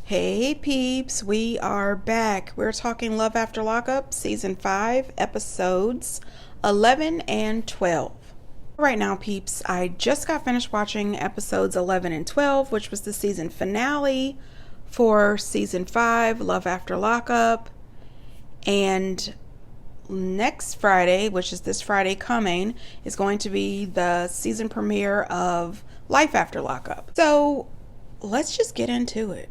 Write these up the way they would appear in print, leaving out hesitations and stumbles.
Hey peeps, we are back. We're talking Love After Lockup, Season 5, Episodes 11 and 12. Right now, peeps, I just got finished watching episodes 11 and 12, which was the season finale for Season 5, Love After Lockup. And next Friday, which is this Friday coming, is going to be the season premiere of Life After Lockup. So let's just get into it.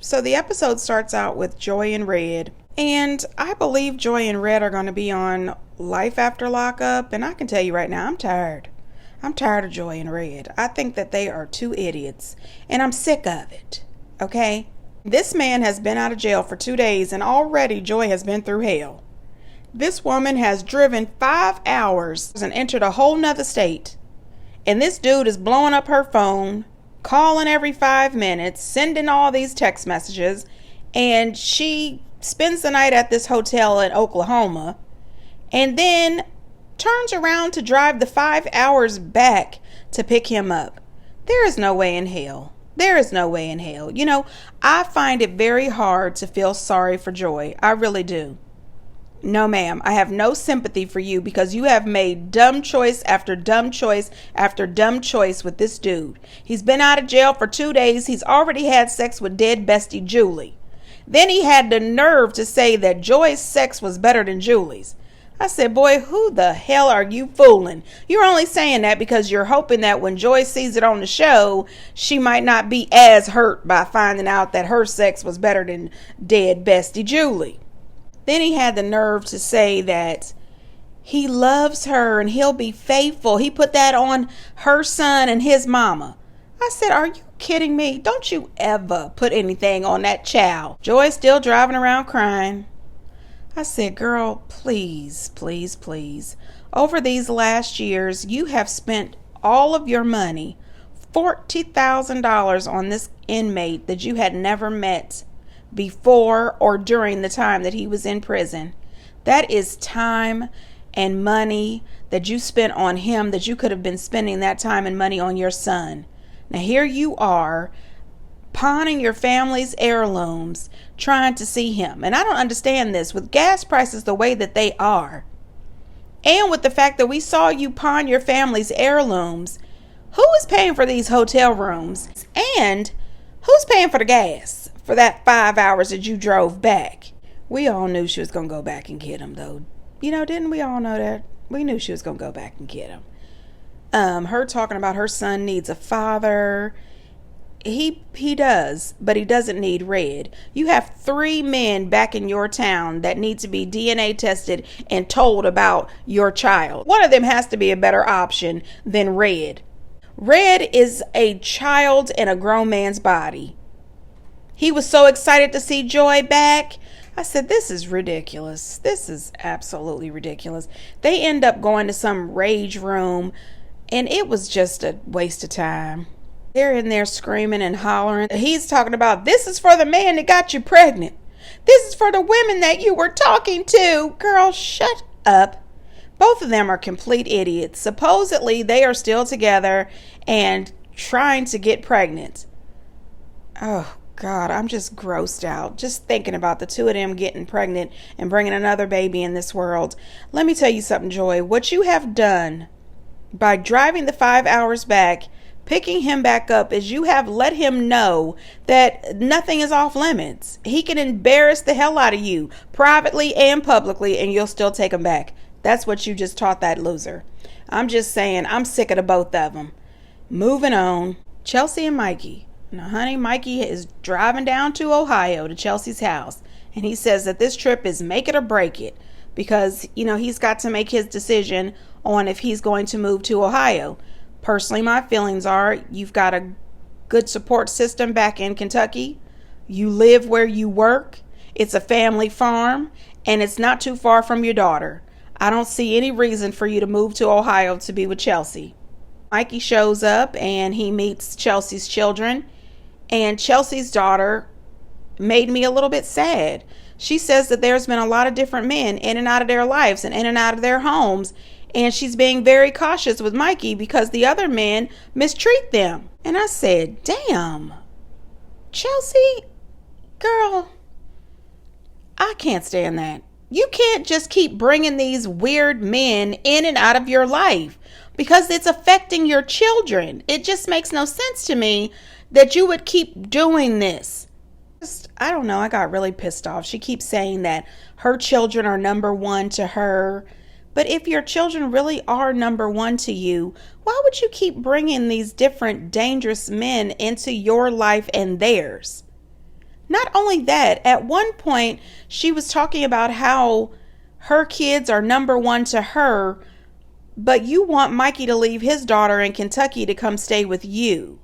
So the episode starts out with Joy and Red, and I believe Joy and Red are going to be on Life After Lockup, and I can tell you right now, I'm tired. I'm tired of Joy and Red. I think that they are two idiots, and I'm sick of it, okay? This man has been out of jail for 2 days, and already Joy has been through hell. This woman has driven 5 hours and entered a whole nother state, and this dude is blowing up her phone, calling every 5 minutes, sending all these text messages, and she spends the night at this hotel in Oklahoma and then turns around to drive the 5 hours back to pick him up. There is no way in hell. There is no way in hell. You know, I find it very hard to feel sorry for Joy. I really do. No, ma'am, I have no sympathy for you because you have made dumb choice after dumb choice after dumb choice with this dude. He's been out of jail for 2 days. He's already had sex with dead bestie Julie. Then he had the nerve to say that Joy's sex was better than Julie's. I said, boy, who the hell are you fooling? You're only saying that because you're hoping that when Joy sees it on the show, she might not be as hurt by finding out that her sex was better than dead bestie Julie. Then he had the nerve to say that he loves her and he'll be faithful. He put that on her son and his mama. I said, are you kidding me? Don't you ever put anything on that child. Joy's still driving around crying. I said, girl, please, please, please. Over these last years, you have spent all of your money, $40,000 on this inmate that you had never met before or during the time that he was in prison. That is time and money that you spent on him that you could have been spending that time and money on your son. Now here you are pawning your family's heirlooms trying to see him. And I don't understand this with gas prices the way that they are, and with the fact that we saw you pawn your family's heirlooms. Who is paying for these hotel rooms, and who's paying for the gas for that 5 hours that you drove back? We all knew she was going to go back and get him, though. You know, didn't we all know that? We knew she was going to go back and get him. Her talking about her son needs a father. He does, but he doesn't need Red. You have 3 men back in your town that need to be DNA tested and told about your child. One of them has to be a better option than Red. Red is a child in a grown man's body. He was so excited to see Joy back. I said, this is ridiculous. This is absolutely ridiculous. They end up going to some rage room, and it was just a waste of time. They're in there screaming and hollering. He's talking about, this is for the man that got you pregnant. This is for the women that you were talking to. Girl, shut up. Both of them are complete idiots. Supposedly, they are still together and trying to get pregnant. Oh, God, I'm just grossed out just thinking about the two of them getting pregnant and bringing another baby in this world. Let me tell you something, Joy. What you have done by driving the 5 hours back, picking him back up, is you have let him know that nothing is off limits. He can embarrass the hell out of you privately and publicly, and you'll still take him back. That's what you just taught that loser. I'm just saying, I'm sick of the both of them. Moving on. Chelsea and Mikey. Now, honey, Mikey is driving down to Ohio to Chelsea's house, and he says that this trip is make it or break it because, you know, he's got to make his decision on if he's going to move to Ohio. Personally, my feelings are you've got a good support system back in Kentucky. You live where you work. It's a family farm, and it's not too far from your daughter. I don't see any reason for you to move to Ohio to be with Chelsea. Mikey shows up, and he meets Chelsea's children. And Chelsea's daughter made me a little bit sad. She says that there's been a lot of different men in and out of their lives and in and out of their homes. And she's being very cautious with Mikey because the other men mistreat them. And I said, damn, Chelsea, Girl, I can't stand that. You can't just keep bringing these weird men in and out of your life because it's affecting your children. It just makes no sense to me that you would keep doing this. I don't know. I got really pissed off. She keeps saying that her children are number one to her. But if your children really are number one to you, why would you keep bringing these different dangerous men into your life and theirs? Not only that, at one point she was talking about how her kids are number one to her, but you want Mikey to leave his daughter in Kentucky to come stay with you.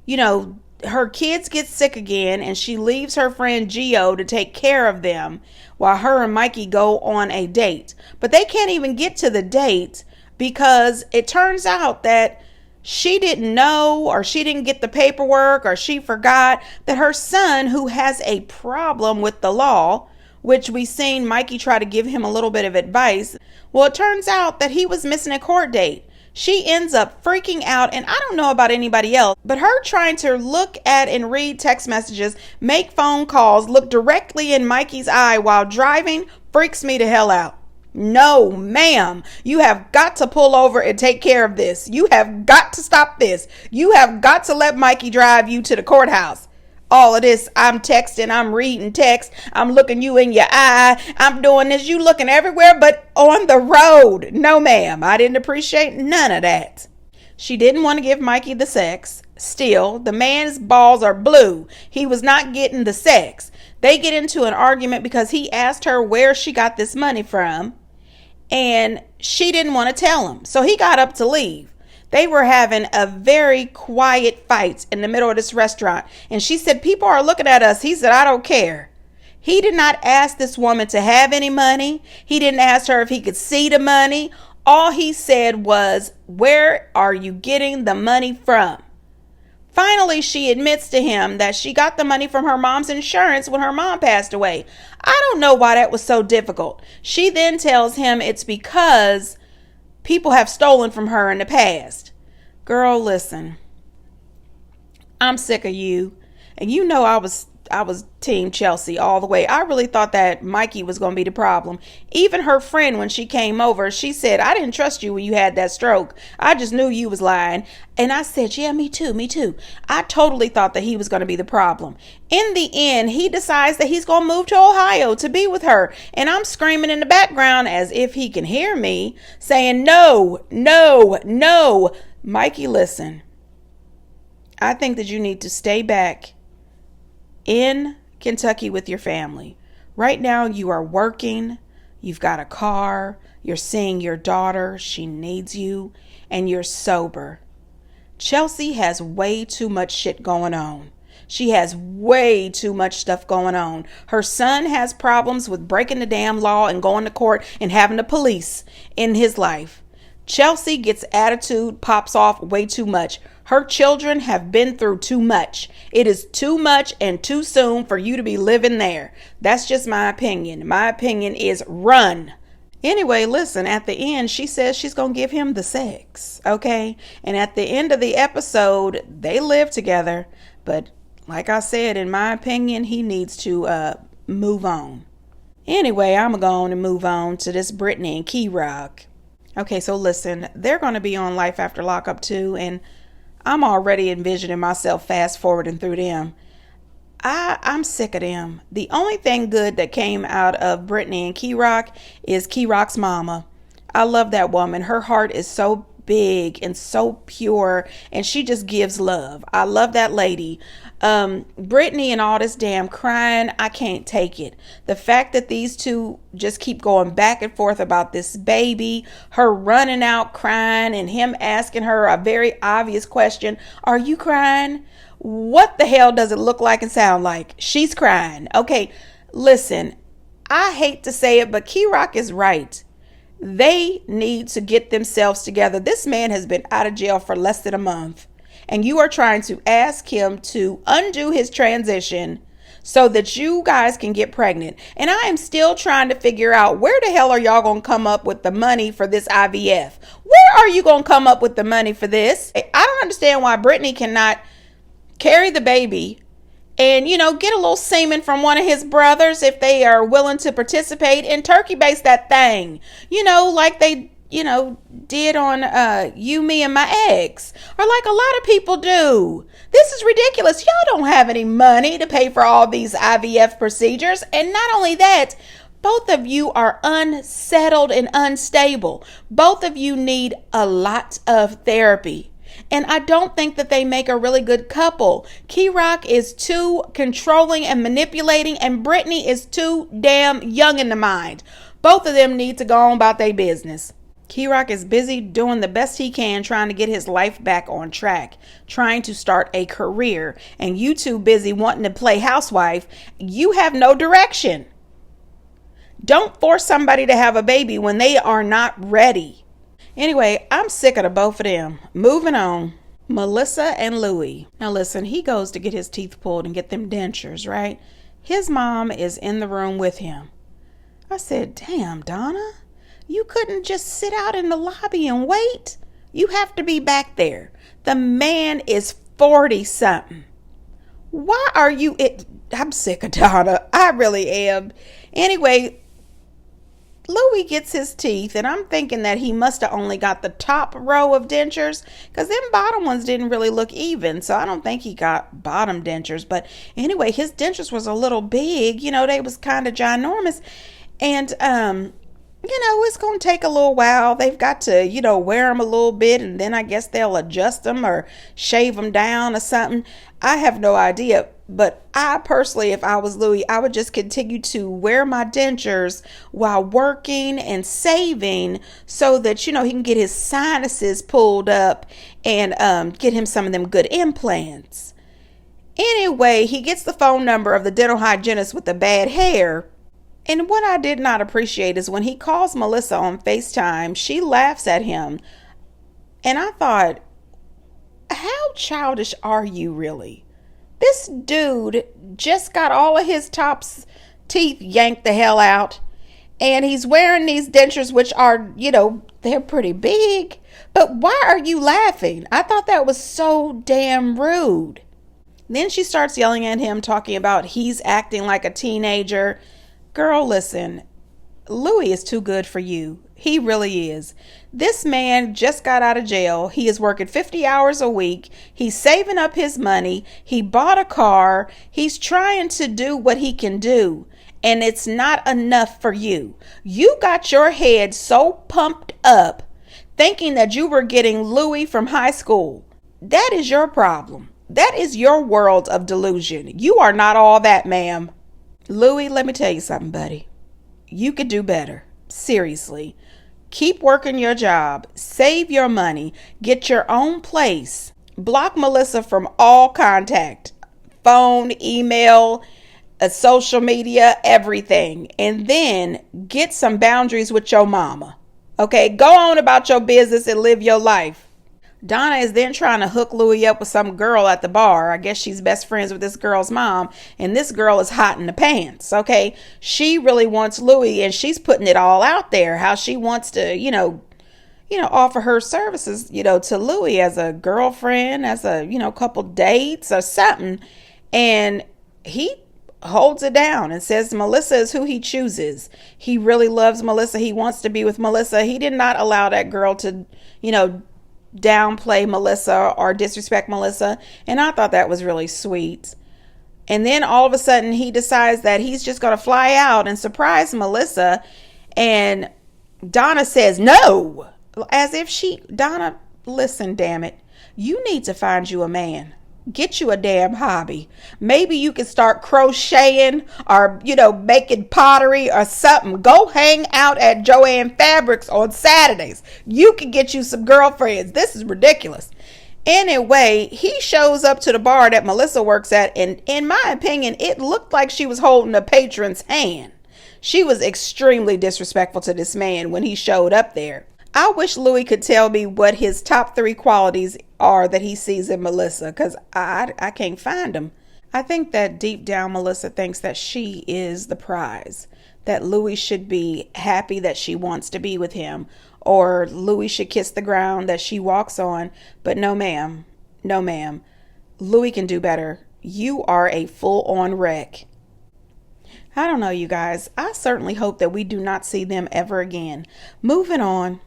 You know, her kids get sick again and she leaves her friend Gio to take care of them while her and Mikey go on a date. But they can't even get to the date because it turns out that she didn't know, or she didn't get the paperwork, or she forgot that her son, who has a problem with the law, which we seen Mikey try to give him a little bit of advice. Well, it turns out that he was missing a court date. She ends up freaking out, and I don't know about anybody else, but her trying to look at and read text messages, make phone calls, look directly in Mikey's eye while driving freaks me the hell out. No, ma'am. You have got to pull over and take care of this. You have got to stop this. You have got to let Mikey drive you to the courthouse. All of this, I'm texting, I'm reading text, I'm looking you in your eye, I'm doing this, you looking everywhere but on the road. No, ma'am, I didn't appreciate none of that. She didn't want to give Mikey the sex. Still, the man's balls are blue. He was not getting the sex. They get into an argument because he asked her where she got this money from, and she didn't want to tell him. So he got up to leave. They were having a very quiet fight in the middle of this restaurant. And she said, people are looking at us. He said, I don't care. He did not ask this woman to have any money. He didn't ask her if he could see the money. All he said was, where are you getting the money from? Finally, she admits to him that she got the money from her mom's insurance when her mom passed away. I don't know why that was so difficult. She then tells him it's because people have stolen from her in the past. Girl, listen. I'm sick of you. And you know I was team Chelsea all the way. I really thought that Mikey was going to be the problem. Even her friend, when she came over, she said, I didn't trust you when you had that stroke. I just knew you was lying. And I said, yeah, me too. I totally thought that he was going to be the problem. In the end, he decides that he's going to move to Ohio to be with her. And I'm screaming in the background as if he can hear me saying, no. Mikey, listen. I think that you need to stay back in Kentucky with your family. Right now you are working, you've got a car, you're seeing your daughter, she needs you, and you're sober. Chelsea has way too much shit going on. She has way too much stuff going on. Her son has problems with breaking the damn law and going to court and having the police in his life. Chelsea gets attitude, pops off way too much. Her children have been through too much. It is too much and too soon for you to be living there. That's just my opinion. My opinion is run. Anyway, listen, at the end, she says she's going to give him the sex, okay? And at the end of the episode, they live together. But like I said, in my opinion, he needs to move on. Anyway, I'm going to go on and move on to this Britney and KCK. Okay, so listen, they're going to be on Life After Lockup too, and I'm already envisioning myself fast forwarding through them. I'm sick of them. The only thing good that came out of Britney and KCK is KCK's mama. I love that woman. Her heart is so big and so pure, and she just gives love. I love that lady. Britney and all this damn crying, I can't take it. The fact that these two just keep going back and forth about this baby, her running out crying and him asking her a very obvious question, are you crying? What the hell does it look like and sound like? She's crying. Okay, listen, I hate to say it, but KCK is right. They need to get themselves together. This man has been out of jail for less than a month. And you are trying to ask him to undo his transition so that you guys can get pregnant. And I am still trying to figure out, where the hell are y'all going to come up with the money for this IVF? Where are you going to come up with the money for this? I don't understand why Britney cannot carry the baby and, get a little semen from one of his brothers if they are willing to participate, and turkey baste that thing, like they, did on You, Me, and My Ex, or like a lot of people do. This is ridiculous. Y'all don't have any money to pay for all these IVF procedures. And not only that, both of you are unsettled and unstable. Both of you need a lot of therapy. And I don't think that they make a really good couple. Key-Rock is too controlling and manipulating, and Britney is too damn young in the mind. Both of them need to go on about their business. Key-Rock is busy doing the best he can, trying to get his life back on track, trying to start a career. And you too busy wanting to play housewife. You have no direction. Don't force somebody to have a baby when they are not ready. Anyway, I'm sick of the both of them. Moving on. Melissa and Louie. Now listen, he goes to get his teeth pulled and get them dentures, right? His mom is in the room with him. I said, damn, Donna, you couldn't just sit out in the lobby and wait. You have to be back there. The man is 40 something. Why are you I'm sick of Donna. I really am. Anyway, Louie gets his teeth, and I'm thinking that he must have only got the top row of dentures, because them bottom ones didn't really look even, so I don't think he got bottom dentures. But anyway, his dentures was a little big, they was kind of ginormous, and it's going to take a little while. They've got to, wear them a little bit, and then I guess they'll adjust them or shave them down or something. I have no idea. But I personally, if I was Louie, I would just continue to wear my dentures while working and saving so that, he can get his sinuses pulled up and get him some of them good implants. Anyway, he gets the phone number of the dental hygienist with the bad hair. And what I did not appreciate is when he calls Melissa on FaceTime, she laughs at him. And I thought, how childish are you really? This dude just got all of his teeth yanked the hell out. And he's wearing these dentures, which are, they're pretty big. But why are you laughing? I thought that was so damn rude. Then she starts yelling at him, talking about he's acting like a teenager. Girl, listen, Louie is too good for you. He really is. This man just got out of jail. He is working 50 hours a week. He's saving up his money. He bought a car. He's trying to do what he can do. And it's not enough for you. You got your head so pumped up thinking that you were getting Louie from high school. That is your problem. That is your world of delusion. You are not all that, ma'am. Louie, let me tell you something, buddy. You could do better. Seriously. Keep working your job. Save your money. Get your own place. Block Melissa from all contact. Phone, email, social media, everything. And then get some boundaries with your mama. Okay, go on about your business and live your life. Donna is then trying to hook Louie up with some girl at the bar. I guess she's best friends with this girl's mom, and this girl is hot in the pants, okay? She really wants Louie, and she's putting it all out there, how she wants to, offer her services, to Louie as a girlfriend, as a, couple dates or something. And he holds it down and says Melissa is who he chooses. He really loves Melissa. He wants to be with Melissa. He did not allow that girl to, downplay Melissa or disrespect Melissa, and I thought that was really sweet. And then all of a sudden he decides that he's just going to fly out and surprise Melissa, and Donna says no, as if Donna, listen, damn it, you need to find you a man. Get you a damn hobby. Maybe you can start crocheting or, making pottery or something. Go hang out at Joann Fabrics on Saturdays. You can get you some girlfriends. This is ridiculous. Anyway, he shows up to the bar that Melissa works at, and in my opinion, it looked like she was holding a patron's hand. She was extremely disrespectful to this man when he showed up there. I wish Louie could tell me what his top 3 qualities are that he sees in Melissa, because I can't find them. I think that deep down Melissa thinks that she is the prize, that Louie should be happy that she wants to be with him, or Louie should kiss the ground that she walks on. But no ma'am, Louie can do better. You are a full-on wreck. I don't know, you guys. I certainly hope that we do not see them ever again. Moving on.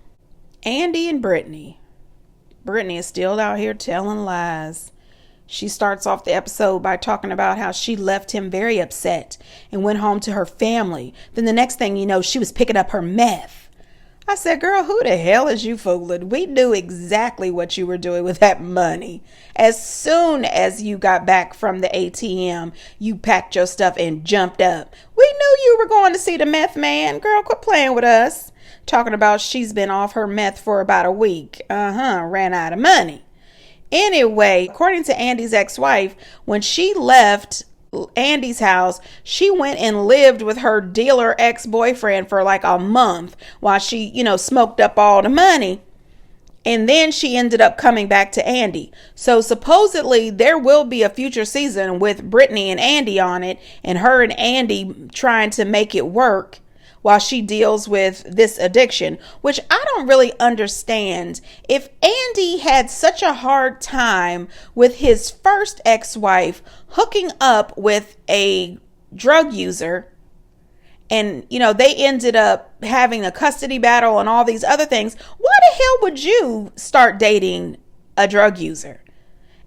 Andy and Britney. Britney is still out here telling lies. She starts off the episode by talking about how she left him very upset and went home to her family. Then the next thing you know, she was picking up her meth. I said, girl, who the hell is you fooling? We knew exactly what you were doing with that money. As soon as you got back from the ATM, you packed your stuff and jumped up. We knew you were going to see the meth man. Girl, quit playing with us. Talking about she's been off her meth for about a week. Ran out of money. Anyway, according to Andy's ex-wife, when she left Andy's house, she went and lived with her dealer ex-boyfriend for like a month while she, smoked up all the money. And then she ended up coming back to Andy. So supposedly there will be a future season with Britney and Andy on it, and her and Andy trying to make it work while she deals with this addiction, which I don't really understand. If Andy had such a hard time with his first ex-wife hooking up with a drug user, and, they ended up having a custody battle and all these other things, why the hell would you start dating a drug user?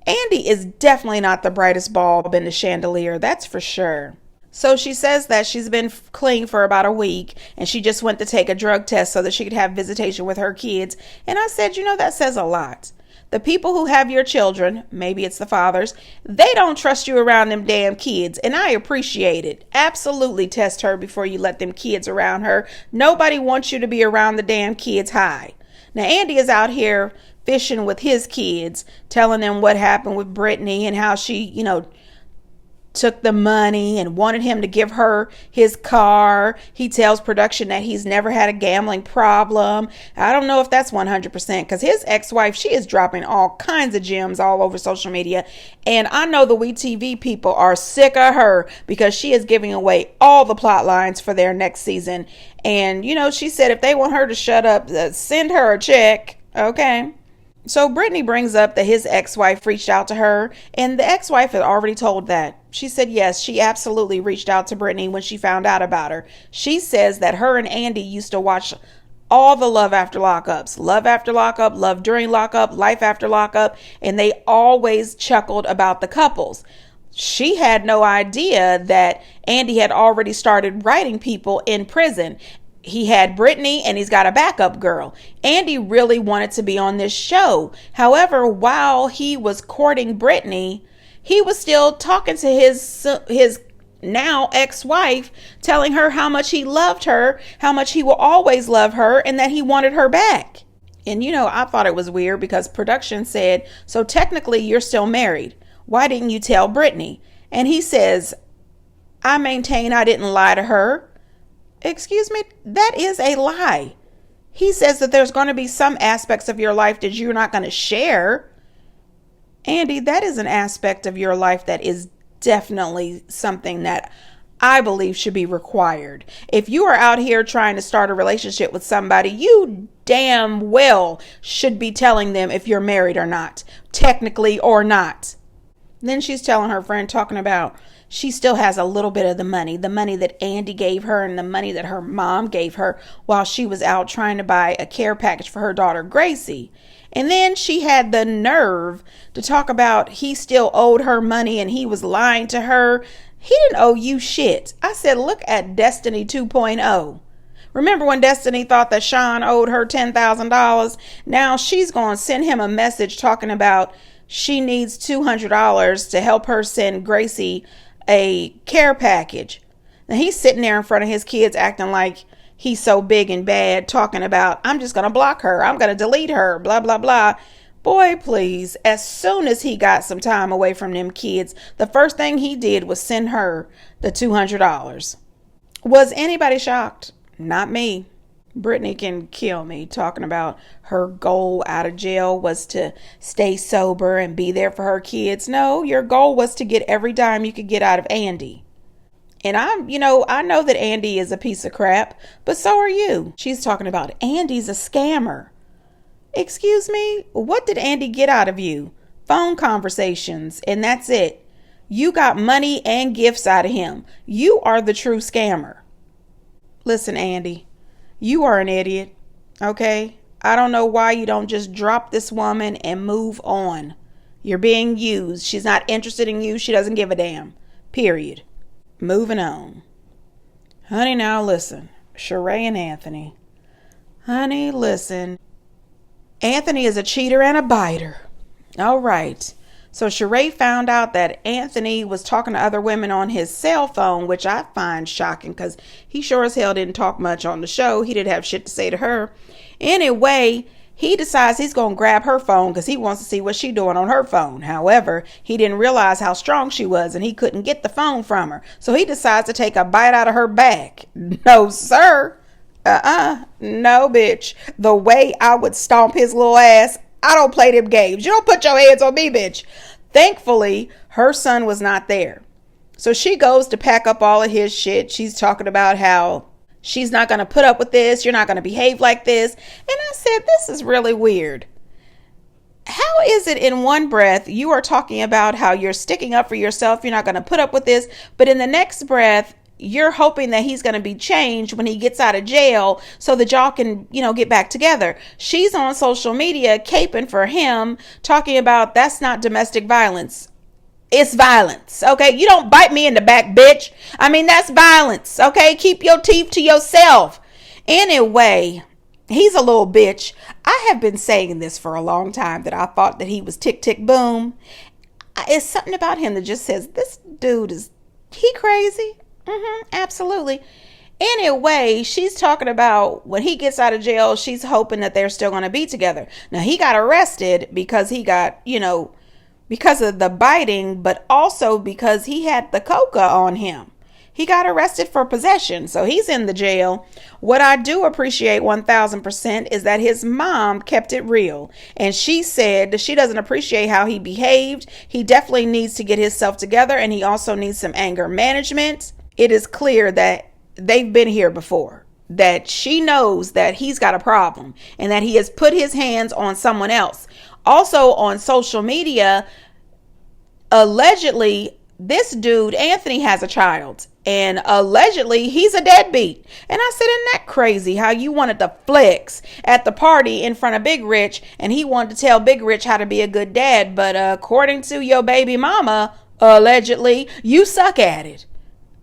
Andy is definitely not the brightest bulb in the chandelier, that's for sure. So she says that she's been clean for about a week and she just went to take a drug test so that she could have visitation with her kids. And I said, that says a lot. The people who have your children, maybe it's the fathers, they don't trust you around them damn kids. And I appreciate it. Absolutely test her before you let them kids around her. Nobody wants you to be around the damn kids high. Now, Andy is out here fishing with his kids, telling them what happened with Britney and how she, took the money and wanted him to give her his car. He tells production that he's never had a gambling problem. I don't know if that's 100% because his ex-wife, she is dropping all kinds of gems all over social media. And I know the WeTV people are sick of her because she is giving away all the plot lines for their next season. And, she said if they want her to shut up, send her a check. Okay. So Britney brings up that his ex-wife reached out to her, and the ex-wife had already told that. She said yes, she absolutely reached out to Britney when she found out about her. She says that her and Andy used to watch all the Love After Lockups. Love After Lockup, Love During Lockup, Life After Lockup, and they always chuckled about the couples. She had no idea that Andy had already started writing people in prison. He had Britney and he's got a backup girl. Andy really wanted to be on this show. However, while he was courting Britney, he was still talking to his now ex-wife, telling her how much he loved her, how much he will always love her, and that he wanted her back. And I thought it was weird because production said, so technically you're still married. Why didn't you tell Britney? And he says, I maintain I didn't lie to her. Excuse me, that is a lie. He says that there's going to be some aspects of your life that you're not going to share. Andy, that is an aspect of your life that is definitely something that I believe should be required. If you are out here trying to start a relationship with somebody, you damn well should be telling them if you're married or not, technically or not. Then she's telling her friend, talking about she still has a little bit of the money that Andy gave her and the money that her mom gave her while she was out trying to buy a care package for her daughter, Gracie. And then she had the nerve to talk about he still owed her money and he was lying to her. He didn't owe you shit. I said, look at Destiny 2.0. Remember when Destiny thought that Sean owed her $10,000? Now she's going to send him a message talking about she needs $200 to help her send Gracie a care package. Now he's sitting there in front of his kids acting like he's so big and bad, talking about, I'm just going to block her. I'm going to delete her, blah, blah, blah. Boy, please. As soon as he got some time away from them kids, the first thing he did was send her the $200. Was anybody shocked? Not me. Britney can kill me talking about her goal out of jail was to stay sober and be there for her kids. No, your goal was to get every dime you could get out of Andy. And I know that Andy is a piece of crap, but so are you. She's talking about Andy's a scammer. Excuse me? What did Andy get out of you? Phone conversations, and that's it. You got money and gifts out of him. You are the true scammer. Listen, Andy, you are an idiot. Okay? I don't know why you don't just drop this woman and move on. You're being used. She's not interested in you. She doesn't give a damn. Period. Moving on. Honey, now listen. Sheree and Anthony. Honey, listen. Anthony is a cheater and a biter. All right. So Sheree found out that Anthony was talking to other women on his cell phone, which I find shocking because he sure as hell didn't talk much on the show. He didn't have shit to say to her. Anyway, he decides he's going to grab her phone because he wants to see what she's doing on her phone. However, he didn't realize how strong she was and he couldn't get the phone from her. So he decides to take a bite out of her back. No, sir. No, bitch. The way I would stomp his little ass, I don't play them games. You don't put your hands on me, bitch. Thankfully, her son was not there. So she goes to pack up all of his shit. She's talking about how she's not going to put up with this. You're not going to behave like this. And I said, this is really weird. How is it in one breath you are talking about how you're sticking up for yourself, you're not going to put up with this, but in the next breath, you're hoping that he's going to be changed when he gets out of jail so that y'all can, get back together. She's on social media caping for him, talking about that's not domestic violence. It's violence. Okay. You don't bite me in the back, bitch. I mean, that's violence. Okay. Keep your teeth to yourself. Anyway, he's a little bitch. I have been saying this for a long time that I thought that he was tick, tick, boom. It's something about him that just says, this dude is he crazy? Absolutely. Anyway, she's talking about when he gets out of jail, she's hoping that they're still going to be together. Now, he got arrested because he got, because of the biting, but also because he had the coca on him. He got arrested for possession, so he's in the jail. What I do appreciate 1000% is that his mom kept it real. And she said that she doesn't appreciate how he behaved. He definitely needs to get himself together, and he also needs some anger management. It is clear that they've been here before, that she knows that he's got a problem and that he has put his hands on someone else. Also on social media, allegedly, this dude, Anthony, has a child and allegedly he's a deadbeat. And I said, isn't that crazy how you wanted to flex at the party in front of Big Rich and he wanted to tell Big Rich how to be a good dad. But according to your baby mama, allegedly, you suck at it.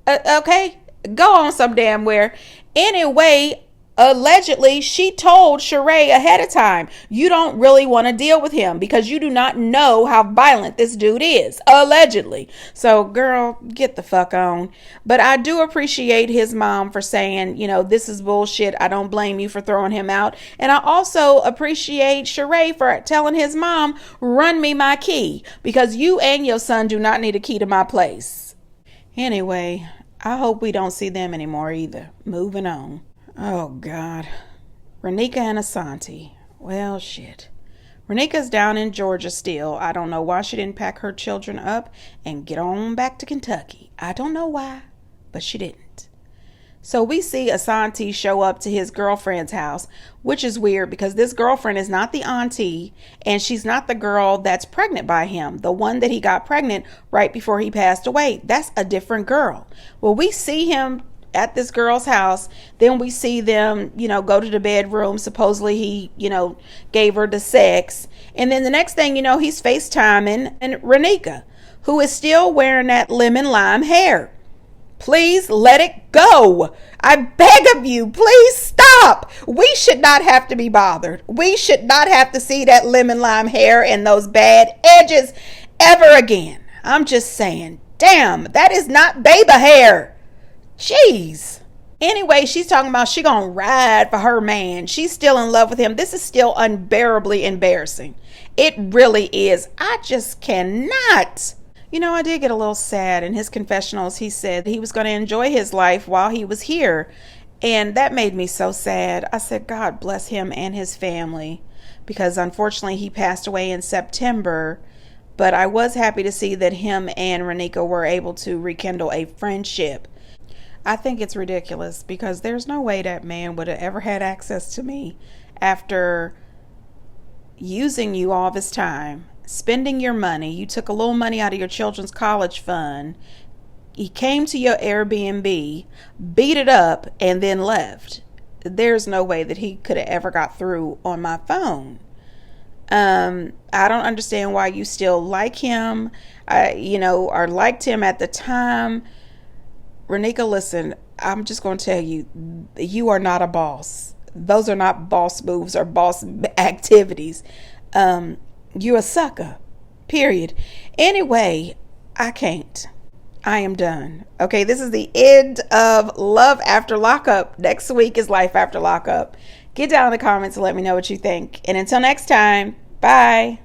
Okay, go on some damn where. Anyway, allegedly, she told Sheree ahead of time, you don't really want to deal with him because you do not know how violent this dude is. Allegedly. So, girl, get the fuck on. But I do appreciate his mom for saying, this is bullshit. I don't blame you for throwing him out. And I also appreciate Sheree for telling his mom, run me my key because you and your son do not need a key to my place. Anyway, I hope we don't see them anymore either. Moving on. Oh, God. Renika and Santi. Well, shit. Renika's down in Georgia still. I don't know why she didn't pack her children up and get on back to Kentucky. I don't know why, but she didn't. So we see Asante show up to his girlfriend's house, which is weird because this girlfriend is not the auntie and she's not the girl that's pregnant by him. The one that he got pregnant right before he passed away. That's a different girl. Well, we see him at this girl's house. Then we see them, go to the bedroom. Supposedly he, gave her the sex. And then the next thing you know, he's FaceTiming and Renika, who is still wearing that lemon lime hair. Please let it go. I beg of you, please stop. We should not have to be bothered. We should not have to see that lemon lime hair and those bad edges ever again. I'm just saying, damn, that is not baby hair. Jeez. Anyway, she's talking about she gonna ride for her man. She's still in love with him. This is still unbearably embarrassing. It really is. I just cannot. I did get a little sad. In his confessionals, he said he was going to enjoy his life while he was here. And that made me so sad. I said, God bless him and his family, because unfortunately he passed away in September. But I was happy to see that him and Renika were able to rekindle a friendship. I think it's ridiculous because there's no way that man would have ever had access to me after using you all this time, spending your money. You took a little money out of your children's college fund. He came to your Airbnb, beat it up, and then left. There's no way that he could have ever got through on my phone. I don't understand why you still like him, or liked him at the time. Renika, listen, I'm just going to tell you, you are not a boss. Those are not boss moves or boss activities. You're a sucker, period. Anyway, I can't. I am done. Okay, this is the end of Love After Lockup. Next week is Life After Lockup. Get down in the comments and let me know what you think. And until next time, bye.